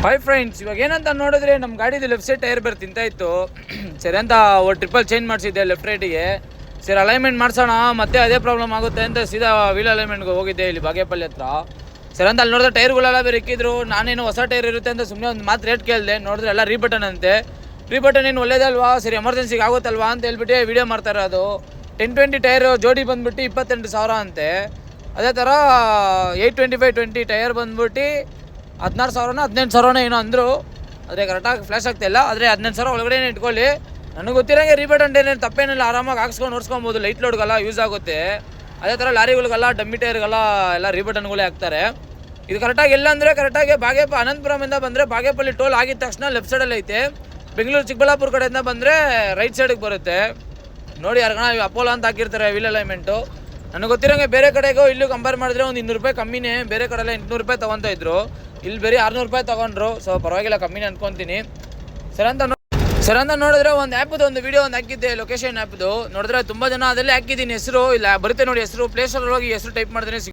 Hi friends, ಇವಾಗ ಏನಂತ ನೋಡಿದ್ರೆ ನಮ್ಮ ಗಾಡಿದು ಲೆಫ್ಟ್ ಸೈಡ್ ಟೈರ್ ಬೇರೆ ತಿಂತಾ ಇತ್ತು. ಸರಿ ಅಂತ ಟ್ರಿಪಲ್ ಚೇಂಜ್ ಮಾಡಿಸಿದ್ದೆ ಲೆಫ್ಟ್ ರೈಟಿಗೆ. ಸರಿ ಅಲೈನ್ಮೆಂಟ್ ಮಾಡ್ಸೋಣ, ಮತ್ತೆ ಅದೇ ಪ್ರಾಬ್ಲಮ್ ಆಗುತ್ತೆ ಅಂತ ಸೀದಾ ವೀಲ್ ಅಲೈನ್ಮೆಂಟ್ಗೆ ಹೋಗಿದ್ದೆ ಇಲ್ಲಿ ಬಾಗೇಪಲ್ಲಿ ಹತ್ರ. ಸರಿ ಅಂತ ಅಲ್ಲಿ ನೋಡಿದ್ರೆ ಟೈರ್ಗಳೆಲ್ಲ ಬೇರೆ ಇಕ್ಕಿದ್ರು. ನಾನೇನು ಹೊಸ ಟೈರ್ ಇರುತ್ತೆ ಅಂತ ಸುಮ್ಮನೆ ಒಂದು ಮಾತು ರೇಟ್ ಕೇಳಿದೆ. ನೋಡಿದ್ರೆ ಎಲ್ಲ ರೀಬಟನ್ ಅಂತೆ. ರೀಬಟನ್ ಏನು ಒಳ್ಳೇದಲ್ವಾ, ಸರಿ ಎಮರ್ಜೆನ್ಸಿಗೆ ಆಗುತ್ತಲ್ವಾ ಅಂತ ಹೇಳ್ಬಿಟ್ಟು ವೀಡಿಯೋ ಮಾಡ್ತಾರೆ. ಅದು 1020 ಟೈರ್ ಜೋಡಿ ಬಂದ್ಬಿಟ್ಟು 28,000 ಅಂತೆ. ಅದೇ ಥರ 825/20 ಟೈರ್ ಬಂದ್ಬಿಟ್ಟು 16,000 18,000 ಏನೋ ಅಂದರು. ಆದರೆ ಕರೆಕ್ಟಾಗಿ ಫ್ಲ್ಯಾಶ್ ಆಗ್ತಾಯಿಲ್ಲ. ಆದರೆ 18,000 ಒಳಗಡೆ ಇಟ್ಕೊಳ್ಳಿ. ನನಗೆ ಗೊತ್ತಿರೋಂಗೆ ರೀಬಟನ್ ಏನೇನು ತಪ್ಪೇನಿಲ್ಲ, ಆರಾಮಾಗಿ ಹಾಕ್ಸ್ಕೊಂಡು ಓಡಿಸ್ಕೊಬೋದು. ಲೈಟ್ ಲೋಡ್ಗೆಲ್ಲ ಯೂಸ್ ಆಗುತ್ತೆ. ಅದೇ ಥರ ಲಾರಿಗಳಿಗೆಲ್ಲ ಡಮ್ಮಿ ಟೈರ್ಗೆಲ್ಲ ಎಲ್ಲ ರೀಬಟನ್ಗಳೇ ಹಾಕ್ತಾರೆ. ಇದು ಕರೆಕ್ಟಾಗಿ ಎಲ್ಲ ಅಂದರೆ ಕರೆಕ್ಟಾಗಿ ಅನಂತಪುರಮಿಂದ ಬಂದರೆ ಬಾಗೇಪಲ್ಲಿ ಟೋಲ್ ಆಗಿದ ತಕ್ಷಣ ಲೆಫ್ಟ್ ಸೈಡಲ್ಲಿ ಐತೆ. ಬೆಂಗಳೂರು ಚಿಕ್ಕಬಳ್ಳಾಪುರ ಕಡೆಯಿಂದ ಬಂದರೆ ರೈಟ್ ಸೈಡಿಗೆ ಬರುತ್ತೆ. ನೋಡಿ ಯಾರಗಣ ಅಪೋಲೋ ಅಂತ ಹಾಕಿರ್ತಾರೆ ವೀಲ್ ಅಲೈನ್ಮೆಂಟು. ನನಗೆ ಗೊತ್ತಿರೋಂಗೆ ಬೇರೆ ಕಡೆಗೂ ಇಲ್ಲೂ ಕಂಪೇರ್ ಮಾಡಿದ್ರೆ ಒಂದು 200 ರೂಪಾಯಿ ಕಮ್ಮಿನೇ. ಬೇರೆ ಕಡೆಲ್ಲ 800 ರೂಪಾಯಿ ತೊಗೊತಾ ಇದ್ರು, ಇಲ್ಲಿ ಬೇರೆ 600 ರೂಪಾಯಿ ತೊಗೊಂಡ್ರು. ಸೊ ಪರವಾಗಿಲ್ಲ, ಕಮ್ಮಿನೇ ಅನ್ಕೊತೀನಿ. ಸರ್ ಅಂತ ನೋಡಿದ್ರೆ ಒಂದು ಆ್ಯಪ್ದು ಒಂದು ವೀಡಿಯೋ ಒಂದು ಹಾಕಿದ್ದೆ, ಲೊಕೇಶನ್ ಆ್ಯಪ್ದು. ನೋಡಿದ್ರೆ ತುಂಬ ಜನ ಅದಲ್ಲೇ ಹಾಕಿದ್ದೀನಿ ಹೆಸರು. ಇಲ್ಲ ಬರುತ್ತೆ ನೋಡಿ ಹೆಸರು. ಪ್ಲೇಸ್ಟೋರಲ್ಲಿ ಹೋಗಿ ಹೆಸರು ಟೈಪ್ ಮಾಡಿದ್ರೆ